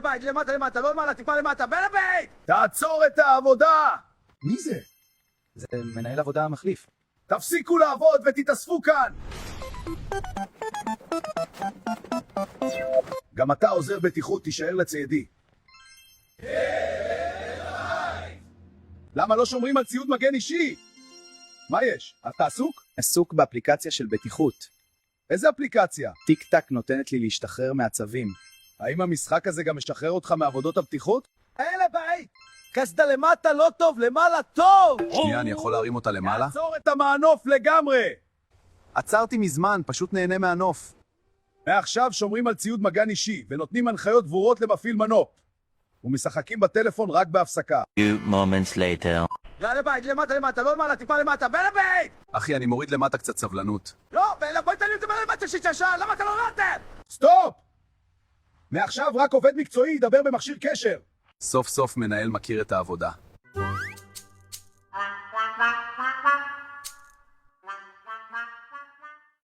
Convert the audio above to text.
בעל הבית, למטה, לא למעלה, טיפה למטה, בעל הבית! תעצור את העבודה! מי זה? זה מנהל עבודה המחליף. תפסיקו לעבוד ותתאספו כאן! גם אתה עוזר בטיחות, תישאר לציידי. למה לא שומרים על ציוד מגן אישי? מה יש? אתה עסוק? עסוק באפליקציה של בטיחות. איזה אפליקציה? טיק טק נותנת לי להשתחרר מהצווים. האם המשחק הזה גם משחרר אותך מעבודות הבטיחות? בעל הבית! קסדה למטה לא טוב, למעלה טוב! שנייה, אני יכול להרים אותה למעלה? תעצור את המענוף לגמרי! עצרתי מזמן, פשוט נהנה מהנוף. מעכשיו שומרים על ציוד מגן אישי ונותנים הנחיות ברורות למפעיל מנוף. ומשחקים בטלפון רק בהפסקה. Few moments later. בעל הבית, למטה, לא למעלה, טיפה למטה, בעל הבית! אחי, אני מוריד למטה קצת סבלנות. לא, בואי תן לי את זה בעל הבית שעה, למה אתה לא ראתם? סטופ! מעכשיו רק עובד מקצועי ידבר במכשיר קשר. סוף סוף מנהל מכיר את העבודה.